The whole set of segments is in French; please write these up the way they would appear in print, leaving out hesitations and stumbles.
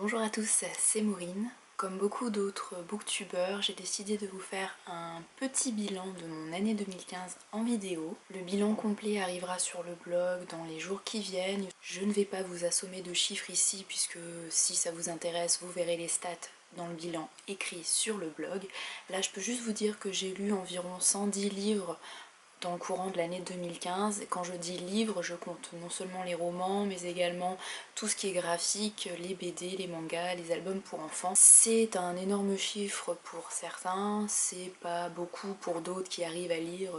Bonjour à tous, c'est Maureen. Comme beaucoup d'autres booktubeurs, j'ai décidé de vous faire un petit bilan de mon année 2015 en vidéo. Le bilan complet arrivera sur le blog dans les jours qui viennent. Je ne vais pas vous assommer de chiffres ici puisque si ça vous intéresse, vous verrez les stats dans le bilan écrit sur le blog. Là, je peux juste vous dire que j'ai lu environ 110 livres dans le courant de l'année 2015. Et quand je dis livres, je compte non seulement les romans, mais également tout ce qui est graphique, les BD, les mangas, les albums pour enfants. C'est un énorme chiffre pour certains, c'est pas beaucoup pour d'autres qui arrivent à lire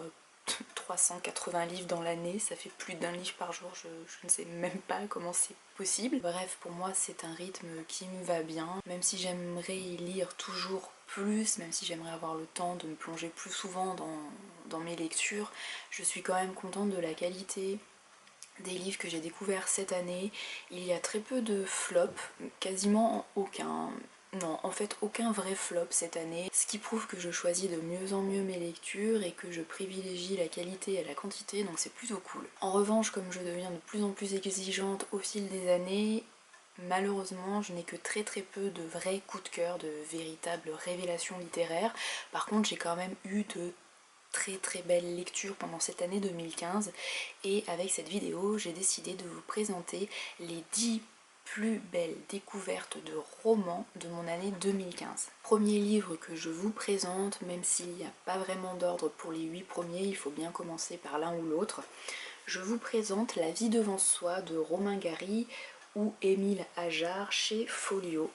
380 livres dans l'année, ça fait plus d'un livre par jour, je ne sais même pas comment c'est possible. Bref, pour moi c'est un rythme qui me va bien, même si j'aimerais y lire toujours plus, même si j'aimerais avoir le temps de me plonger plus souvent dans mes lectures, je suis quand même contente de la qualité des livres que j'ai découverts cette année. Il y a très peu de flops, quasiment aucun. Non, en fait aucun vrai flop cette année, ce qui prouve que je choisis de mieux en mieux mes lectures et que je privilégie la qualité à la quantité, donc c'est plutôt cool. En revanche, comme je deviens de plus en plus exigeante au fil des années, malheureusement je n'ai que très peu de vrais coups de cœur, de véritables révélations littéraires. Par contre j'ai quand même eu de très belle lecture pendant cette année 2015 et avec cette vidéo j'ai décidé de vous présenter les 10 plus belles découvertes de romans de mon année 2015. Premier livre que je vous présente, même s'il n'y a pas vraiment d'ordre pour les 8 premiers, il faut bien commencer par l'un ou l'autre. Je vous présente La vie devant soi de Romain Gary ou Émile Ajar chez Folio.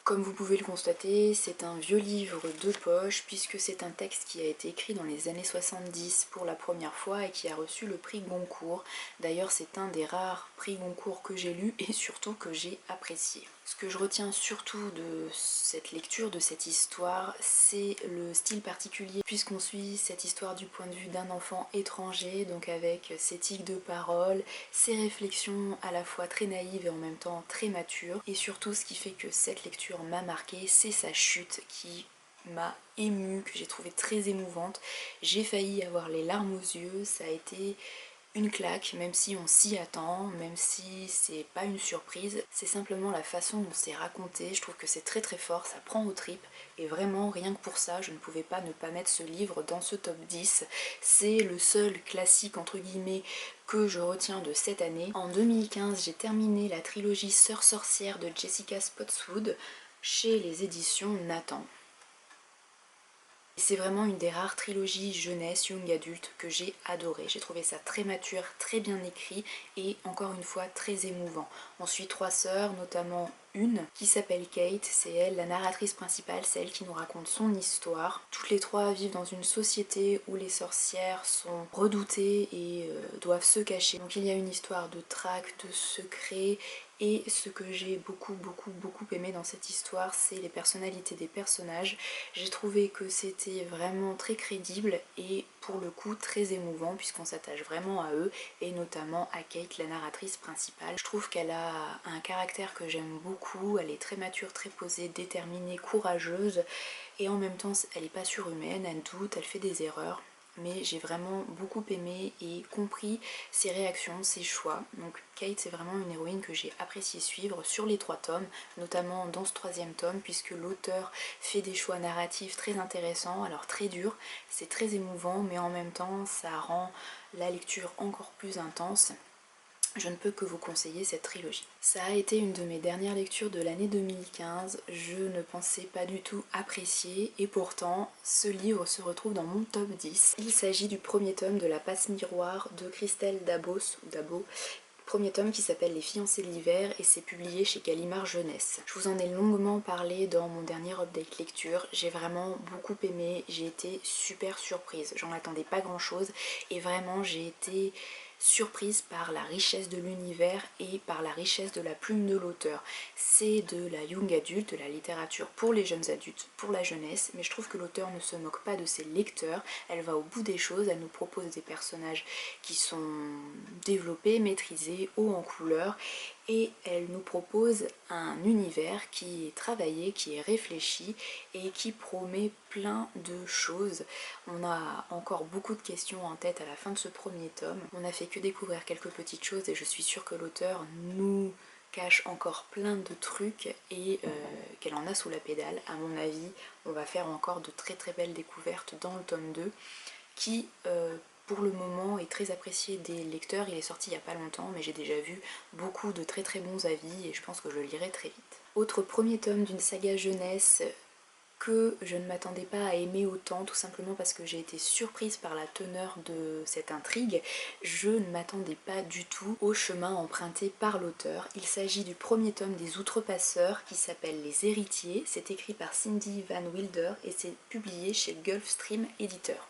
Comme vous pouvez le constater, c'est un vieux livre de poche puisque c'est un texte qui a été écrit dans les années 70 pour la première fois et qui a reçu le prix Goncourt. D'ailleurs, c'est un des rares prix Goncourt que j'ai lu et surtout que j'ai apprécié. Ce que je retiens surtout de cette lecture, de cette histoire, c'est le style particulier puisqu'on suit cette histoire du point de vue d'un enfant étranger, donc avec ses tics de parole, ses réflexions à la fois très naïves et en même temps très matures. Et surtout, ce qui fait que cette lecture m'a marqué, c'est sa chute qui m'a émue, que j'ai trouvé très émouvante. J'ai failli avoir les larmes aux yeux, ça a été une claque, même si on s'y attend, même si c'est pas une surprise, c'est simplement la façon dont c'est raconté. Je trouve que c'est très fort, ça prend aux tripes et vraiment rien que pour ça je ne pouvais pas ne pas mettre ce livre dans ce top 10. C'est le seul classique entre guillemets que je retiens de cette année. En 2015 j'ai terminé la trilogie Sœur sorcière de Jessica Spotswood chez les éditions Nathan. C'est vraiment une des rares trilogies jeunesse, young adulte que j'ai adoré. J'ai trouvé ça très mature, très bien écrit et encore une fois très émouvant. On suit 3 sœurs, notamment une qui s'appelle Kate, c'est elle la narratrice principale, c'est elle qui nous raconte son histoire. Toutes les 3 vivent dans une société où les sorcières sont redoutées et doivent se cacher. Donc il y a une histoire de traque, de secret. Et ce que j'ai beaucoup aimé dans cette histoire, c'est les personnalités des personnages. J'ai trouvé que c'était vraiment très crédible et pour le coup très émouvant puisqu'on s'attache vraiment à eux et notamment à Kate, la narratrice principale. Je trouve qu'elle a un caractère que j'aime beaucoup, elle est très mature, très posée, déterminée, courageuse et en même temps elle n'est pas surhumaine, elle doute, elle fait des erreurs. Mais j'ai vraiment beaucoup aimé et compris ses réactions, ses choix. Donc Kate c'est vraiment une héroïne que j'ai apprécié suivre sur les 3 tomes, notamment dans ce 3e tome puisque l'auteur fait des choix narratifs très intéressants, alors très durs, c'est très émouvant mais en même temps ça rend la lecture encore plus intense. Je ne peux que vous conseiller cette trilogie. Ça a été une de mes dernières lectures de l'année 2015, je ne pensais pas du tout apprécier et pourtant ce livre se retrouve dans mon top 10. Il s'agit du premier tome de La Passe Miroir de Christelle Dabos, ou Dabo, premier tome qui s'appelle Les Fiancées de l'hiver et c'est publié chez Gallimard Jeunesse. Je vous en ai longuement parlé dans mon dernier update lecture, j'ai vraiment beaucoup aimé, j'ai été super surprise, j'en attendais pas grand chose et vraiment j'ai été surprise par la richesse de l'univers et par la richesse de la plume de l'auteur. C'est de la young adulte, de la littérature pour les jeunes adultes, pour la jeunesse, mais je trouve que l'auteur ne se moque pas de ses lecteurs, elle va au bout des choses, elle nous propose des personnages qui sont développés, maîtrisés, hauts en couleur et elle nous propose un univers qui est travaillé, qui est réfléchi et qui promet plein de choses. On a encore beaucoup de questions en tête à la fin de ce premier tome. On n'a fait que découvrir quelques petites choses et je suis sûre que l'auteur nous cache encore plein de trucs et qu'elle en a sous la pédale. À mon avis, on va faire encore de très très belles découvertes dans le tome 2 qui pour le moment est très apprécié des lecteurs. Il est sorti il n'y a pas longtemps mais j'ai déjà vu beaucoup de très très bons avis et je pense que je le lirai très vite. Autre premier tome d'une saga jeunesse que je ne m'attendais pas à aimer autant, tout simplement parce que j'ai été surprise par la teneur de cette intrigue. Je ne m'attendais pas du tout au chemin emprunté par l'auteur. Il s'agit du premier tome des Outrepasseurs qui s'appelle Les Héritiers. C'est écrit par Cindy Van Wilder et c'est publié chez Gulfstream Éditeur.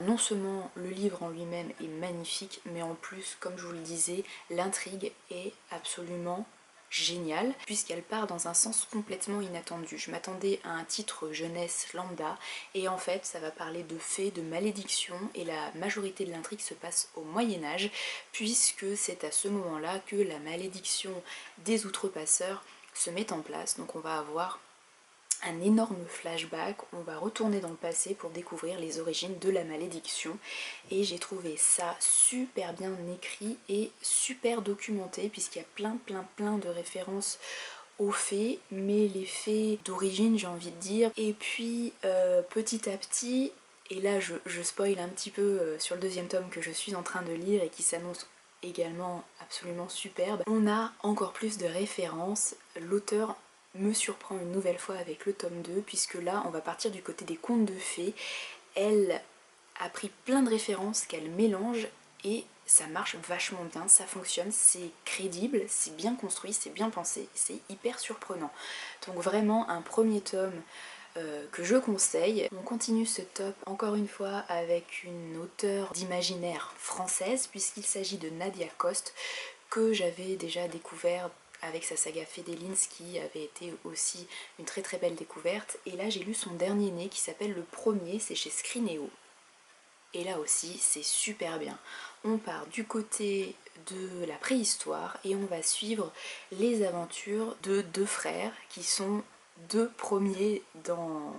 Non seulement le livre en lui-même est magnifique, mais en plus, comme je vous le disais, l'intrigue est absolument géniale puisqu'elle part dans un sens complètement inattendu. Je m'attendais à un titre jeunesse lambda et en fait ça va parler de fées, de malédictions et la majorité de l'intrigue se passe au Moyen-Âge puisque c'est à ce moment-là que la malédiction des outrepasseurs se met en place. Donc on va avoir un énorme flashback, on va retourner dans le passé pour découvrir les origines de la malédiction et j'ai trouvé ça super bien écrit et super documenté puisqu'il y a plein de références aux fées, mais les fées d'origine j'ai envie de dire, et puis petit à petit, et là je spoil un petit peu sur le deuxième tome que je suis en train de lire et qui s'annonce également absolument superbe, on a encore plus de références. L'auteur me surprend une nouvelle fois avec le tome 2 puisque là on va partir du côté des contes de fées. Elle a pris plein de références qu'elle mélange et ça marche vachement bien, ça fonctionne, c'est crédible, c'est bien construit, c'est bien pensé, c'est hyper surprenant. Donc vraiment un premier tome que je conseille. On continue ce top encore une fois avec une auteure d'imaginaire française puisqu'il s'agit de Nadia Coste que j'avais déjà découvert avec sa saga Fédélines qui avait été aussi une très très belle découverte. Et là j'ai lu son dernier né qui s'appelle Le Premier, c'est chez Scrinéo. Et là aussi c'est super bien. On part du côté de la préhistoire et on va suivre les aventures de deux frères qui sont deux premiers dans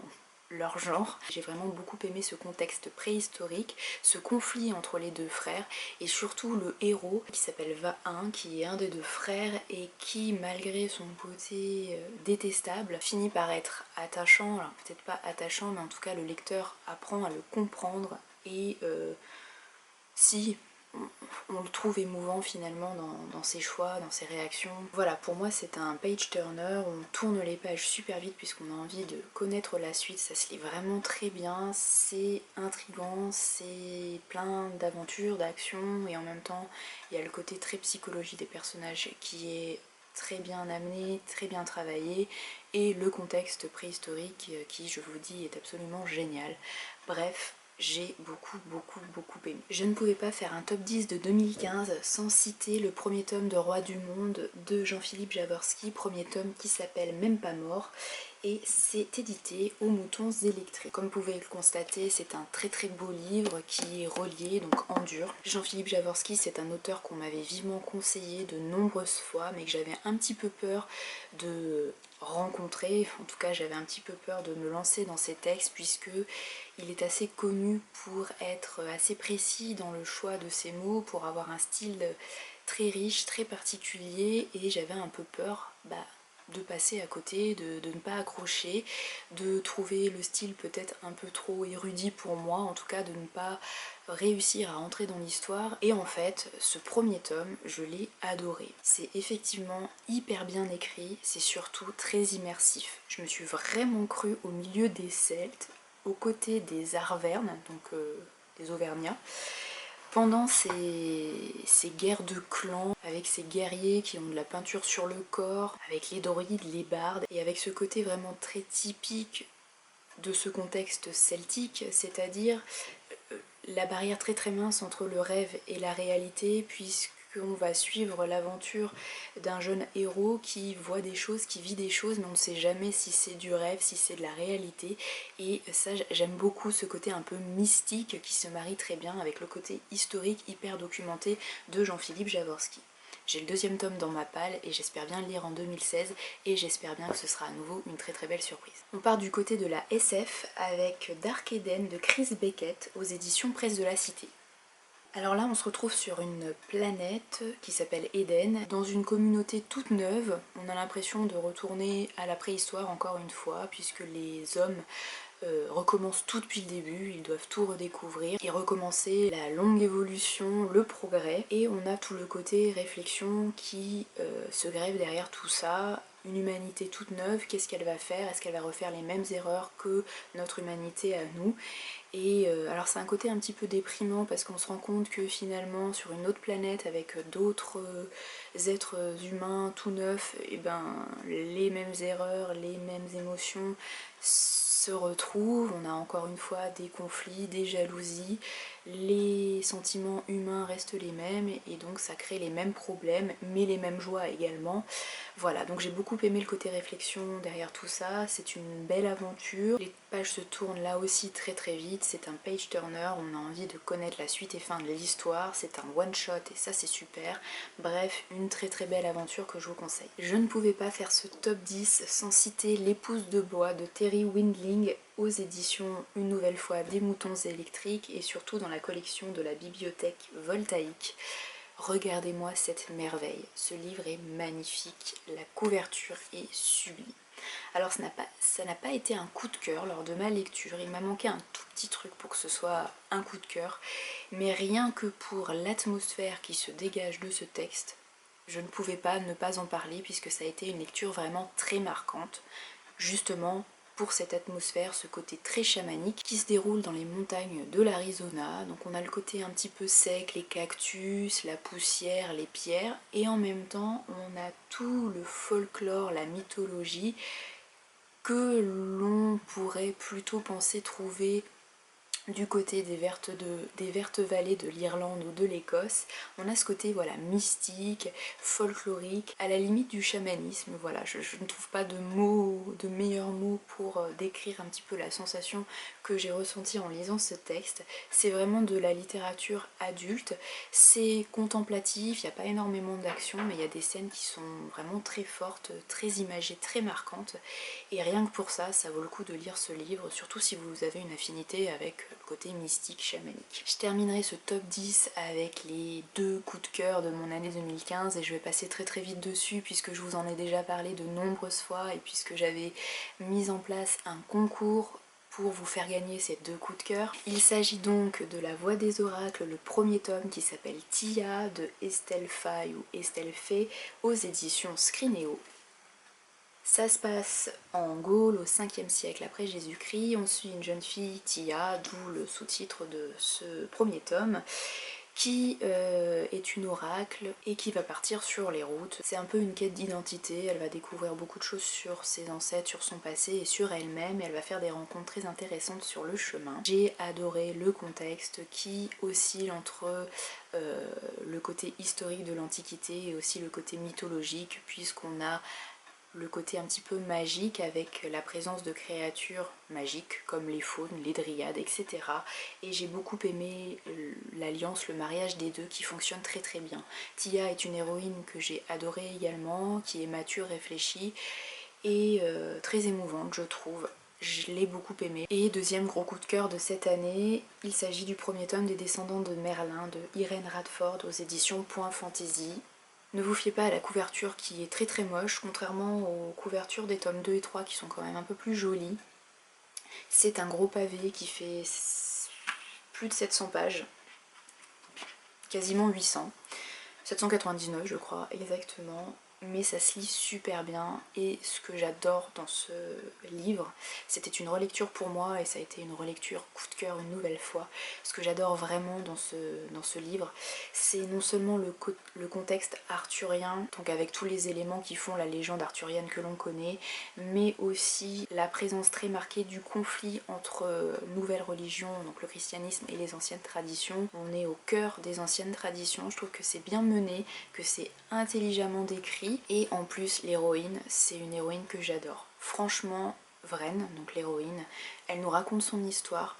leur genre. J'ai vraiment beaucoup aimé ce contexte préhistorique, ce conflit entre les deux frères et surtout le héros qui s'appelle Vahin, qui est un des deux frères et qui malgré son côté détestable finit par être attachant. Alors peut-être pas attachant mais en tout cas le lecteur apprend à le comprendre et si on le trouve émouvant finalement dans ses choix, dans ses réactions. Voilà, pour moi c'est un page turner, on tourne les pages super vite puisqu'on a envie de connaître la suite, ça se lit vraiment très bien, c'est intriguant, c'est plein d'aventures, d'actions et en même temps il y a le côté très psychologie des personnages qui est très bien amené, très bien travaillé et le contexte préhistorique qui je vous dis est absolument génial. Bref, j'ai beaucoup aimé. Je ne pouvais pas faire un top 10 de 2015 sans citer le premier tome de Roi du Monde de Jean-Philippe Jaworski, premier tome qui s'appelle Même pas mort et c'est édité aux Moutons électriques. Comme vous pouvez le constater, c'est un très très beau livre qui est relié, donc en dur. Jean-Philippe Jaworski, c'est un auteur qu'on m'avait vivement conseillé de nombreuses fois, mais que j'avais un petit peu peur de rencontrer. En tout cas, j'avais un petit peu peur de me lancer dans ses textes puisque il est assez connu pour être assez précis dans le choix de ses mots, pour avoir un style très riche, très particulier et j'avais un peu peur de passer à côté, de ne pas accrocher, de trouver le style peut-être un peu trop érudit pour moi, en tout cas de ne pas réussir à entrer dans l'histoire. Et en fait, ce premier tome, je l'ai adoré. C'est effectivement hyper bien écrit, c'est surtout très immersif. Je me suis vraiment crue au milieu des Celtes, aux côtés des Arvernes, donc des Auvergnats, pendant ces guerres de clans, avec ces guerriers qui ont de la peinture sur le corps, avec les druides, les bardes, et avec ce côté vraiment très typique de ce contexte celtique, c'est-à-dire la barrière très très mince entre le rêve et la réalité, puisqu'on va suivre l'aventure d'un jeune héros qui voit des choses, qui vit des choses, mais on ne sait jamais si c'est du rêve, si c'est de la réalité. Et ça, j'aime beaucoup ce côté un peu mystique qui se marie très bien avec le côté historique hyper documenté de Jean-Philippe Jaworski. J'ai le deuxième tome dans ma palle et j'espère bien le lire en 2016 et j'espère bien que ce sera à nouveau une très très belle surprise. On part du côté de la SF avec Dark Eden de Chris Beckett aux éditions Presse de la Cité. Alors là, on se retrouve sur une planète qui s'appelle Eden, dans une communauté toute neuve. On a l'impression de retourner à la préhistoire encore une fois, puisque les hommes recommencent tout depuis le début, ils doivent tout redécouvrir et recommencer la longue évolution, le progrès. Et on a tout le côté réflexion qui se grève derrière tout ça. Une humanité toute neuve, qu'est-ce qu'elle va faire? Est-ce qu'elle va refaire les mêmes erreurs que notre humanité à nous? Et alors c'est un côté un petit peu déprimant parce qu'on se rend compte que finalement sur une autre planète avec d'autres êtres humains tout neufs, et ben les mêmes erreurs, les mêmes émotions se retrouvent. On a encore une fois des conflits, des jalousies, les sentiments humains restent les mêmes et donc ça crée les mêmes problèmes mais les mêmes joies également. Voilà, donc j'ai beaucoup aimé le côté réflexion derrière tout ça, c'est une belle aventure. Les pages se tournent là aussi très très vite, c'est un page turner, on a envie de connaître la suite et fin de l'histoire, c'est un one shot et ça c'est super. Bref, une très très belle aventure que je vous conseille. Je ne pouvais pas faire ce top 10 sans citer L'épouse de bois de Terry Windling aux éditions une nouvelle fois des moutons électriques et surtout dans la collection de la bibliothèque voltaïque. Regardez-moi cette merveille, ce livre est magnifique, la couverture est sublime. Alors ça n'a pas été un coup de cœur lors de ma lecture, il m'a manqué un tout petit truc pour que ce soit un coup de cœur, mais rien que pour l'atmosphère qui se dégage de ce texte, je ne pouvais pas ne pas en parler puisque ça a été une lecture vraiment très marquante, justement pour cette atmosphère, ce côté très chamanique qui se déroule dans les montagnes de l'Arizona. Donc on a le côté un petit peu sec, les cactus, la poussière, les pierres, et en même temps on a tout le folklore, la mythologie que l'on pourrait plutôt penser trouver du côté des vertes vallées de l'Irlande ou de l'Écosse. On a ce côté voilà mystique, folklorique, à la limite du chamanisme. Voilà, je ne trouve pas de mots, de meilleurs mots pour décrire un petit peu la sensation que j'ai ressentie en lisant ce texte. C'est vraiment de la littérature adulte, c'est contemplatif, il n'y a pas énormément d'action, mais il y a des scènes qui sont vraiment très fortes, très imagées, très marquantes. Et rien que pour ça, ça vaut le coup de lire ce livre, surtout si vous avez une affinité avec le côté mystique, chamanique. Je terminerai ce top 10 avec les deux coups de cœur de mon année 2015 et je vais passer très très vite dessus puisque je vous en ai déjà parlé de nombreuses fois et puisque j'avais mis en place un concours pour vous faire gagner ces deux coups de cœur. Il s'agit donc de La Voix des Oracles, le premier tome qui s'appelle Tia de Estelle Faye ou Estelle Fay aux éditions Scrinéo. Ça se passe en Gaule au 5e siècle après Jésus-Christ. On suit une jeune fille, Tia, d'où le sous-titre de ce premier tome, qui est une oracle et qui va partir sur les routes. C'est un peu une quête d'identité, elle va découvrir beaucoup de choses sur ses ancêtres, sur son passé et sur elle-même, et elle va faire des rencontres très intéressantes sur le chemin. J'ai adoré le contexte qui oscille entre le côté historique de l'Antiquité et aussi le côté mythologique, puisqu'on a le côté un petit peu magique avec la présence de créatures magiques comme les faunes, les dryades, etc. Et j'ai beaucoup aimé l'alliance, le mariage des deux qui fonctionne très très bien. Tia est une héroïne que j'ai adorée également, qui est mature, réfléchie et très émouvante je trouve. Je l'ai beaucoup aimée. Et deuxième gros coup de cœur de cette année, il s'agit du premier tome des Descendants de Merlin de Irène Radford aux éditions Point Fantasy. Ne vous fiez pas à la couverture qui est très très moche, contrairement aux couvertures des tomes 2 et 3 qui sont quand même un peu plus jolies. C'est un gros pavé qui fait plus de 700 pages, quasiment 800, 799 je crois exactement, mais ça se lit super bien et ce que j'adore dans ce livre, c'était une relecture pour moi et ça a été une relecture coup de cœur une nouvelle fois. Ce que j'adore vraiment dans ce livre, c'est non seulement le contexte arthurien, donc avec tous les éléments qui font la légende arthurienne que l'on connaît, mais aussi la présence très marquée du conflit entre nouvelles religions, donc le christianisme et les anciennes traditions. On est au cœur des anciennes traditions, je trouve que c'est bien mené, que c'est intelligemment décrit et en plus l'héroïne, c'est une héroïne que j'adore. Franchement, Vren, donc l'héroïne, elle nous raconte son histoire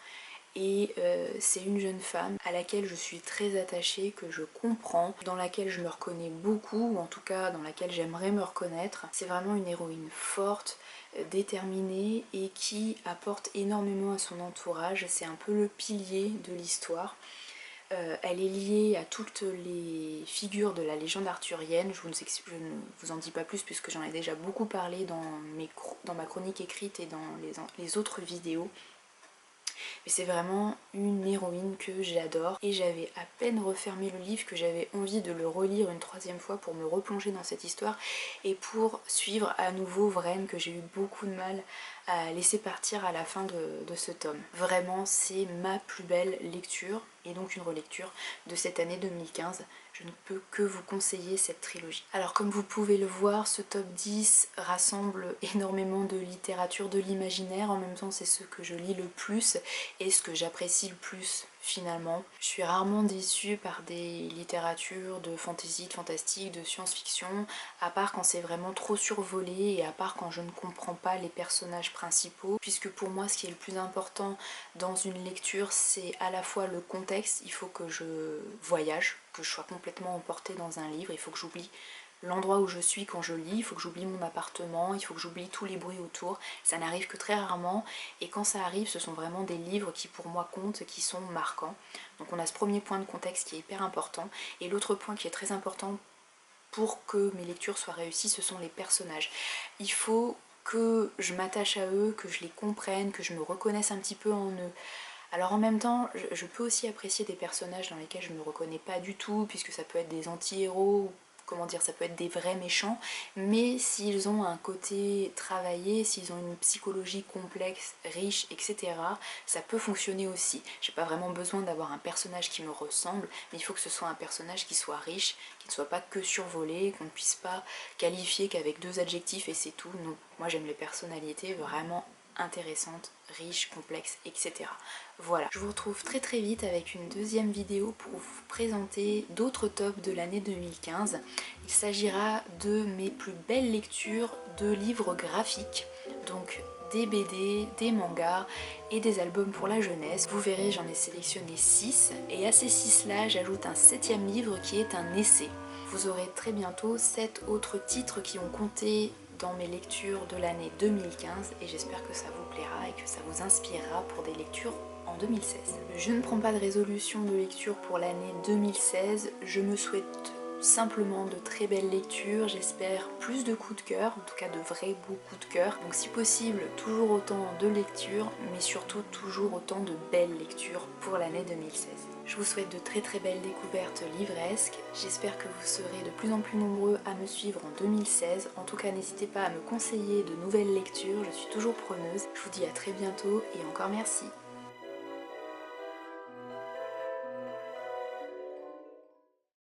et c'est une jeune femme à laquelle je suis très attachée, que je comprends, dans laquelle je me reconnais beaucoup, ou en tout cas dans laquelle j'aimerais me reconnaître. C'est vraiment une héroïne forte, déterminée et qui apporte énormément à son entourage, c'est un peu le pilier de l'histoire. Elle est liée à toutes les figures de la légende arthurienne. Je ne vous en dis pas plus puisque j'en ai déjà beaucoup parlé dans ma chronique écrite et dans les autres vidéos. Mais c'est vraiment une héroïne que j'adore et j'avais à peine refermé le livre que j'avais envie de le relire une troisième fois pour me replonger dans cette histoire et pour suivre à nouveau Vraine que j'ai eu beaucoup de mal à laisser partir à la fin de ce tome. Vraiment c'est ma plus belle lecture et donc une relecture de cette année 2015. Je ne peux que vous conseiller cette trilogie. Alors comme vous pouvez le voir, ce top 10 rassemble énormément de littérature de l'imaginaire. En même temps, c'est ce que je lis le plus et ce que j'apprécie le plus finalement. Je suis rarement déçue par des littératures de fantasy, de fantastique, de science-fiction, à part quand c'est vraiment trop survolé et à part quand je ne comprends pas les personnages principaux, puisque pour moi ce qui est le plus important dans une lecture c'est à la fois le contexte, il faut que je voyage, que je sois complètement emportée dans un livre, il faut que j'oublie l'endroit où je suis quand je lis, il faut que j'oublie mon appartement, il faut que j'oublie tous les bruits autour. Ça n'arrive que très rarement et quand ça arrive ce sont vraiment des livres qui pour moi comptent, qui sont marquants. Donc on a ce premier point de contexte qui est hyper important et l'autre point qui est très important pour que mes lectures soient réussies, ce sont les personnages. Il faut que je m'attache à eux, que je les comprenne, que je me reconnaisse un petit peu en eux. Alors en même temps, je peux aussi apprécier des personnages dans lesquels je ne me reconnais pas du tout, puisque ça peut être des anti-héros, comment dire, ça peut être des vrais méchants, mais s'ils ont un côté travaillé, s'ils ont une psychologie complexe, riche, etc., ça peut fonctionner aussi. J'ai pas vraiment besoin d'avoir un personnage qui me ressemble, mais il faut que ce soit un personnage qui soit riche, qui ne soit pas que survolé, qu'on ne puisse pas qualifier qu'avec 2 adjectifs et c'est tout. Non, moi j'aime les personnalités vraiment intéressantes, riches, complexes, etc. Voilà, je vous retrouve très très vite avec une deuxième vidéo pour vous présenter d'autres tops de l'année 2015. Il s'agira de mes plus belles lectures de livres graphiques, donc des BD, des mangas et des albums pour la jeunesse. Vous verrez, j'en ai sélectionné 6 et à ces 6 là j'ajoute un 7e livre qui est un essai. Vous aurez très bientôt 7 autres titres qui ont compté dans mes lectures de l'année 2015 et j'espère que ça vous plaira et que ça vous inspirera pour des lectures en 2016. Je ne prends pas de résolution de lecture pour l'année 2016, je me souhaite simplement de très belles lectures, j'espère plus de coups de cœur, en tout cas de vrais beaux coups de cœur. Donc si possible, toujours autant de lectures, mais surtout toujours autant de belles lectures pour l'année 2016. Je vous souhaite de très très belles découvertes livresques, j'espère que vous serez de plus en plus nombreux à me suivre en 2016. En tout cas, n'hésitez pas à me conseiller de nouvelles lectures, je suis toujours preneuse. Je vous dis à très bientôt et encore merci.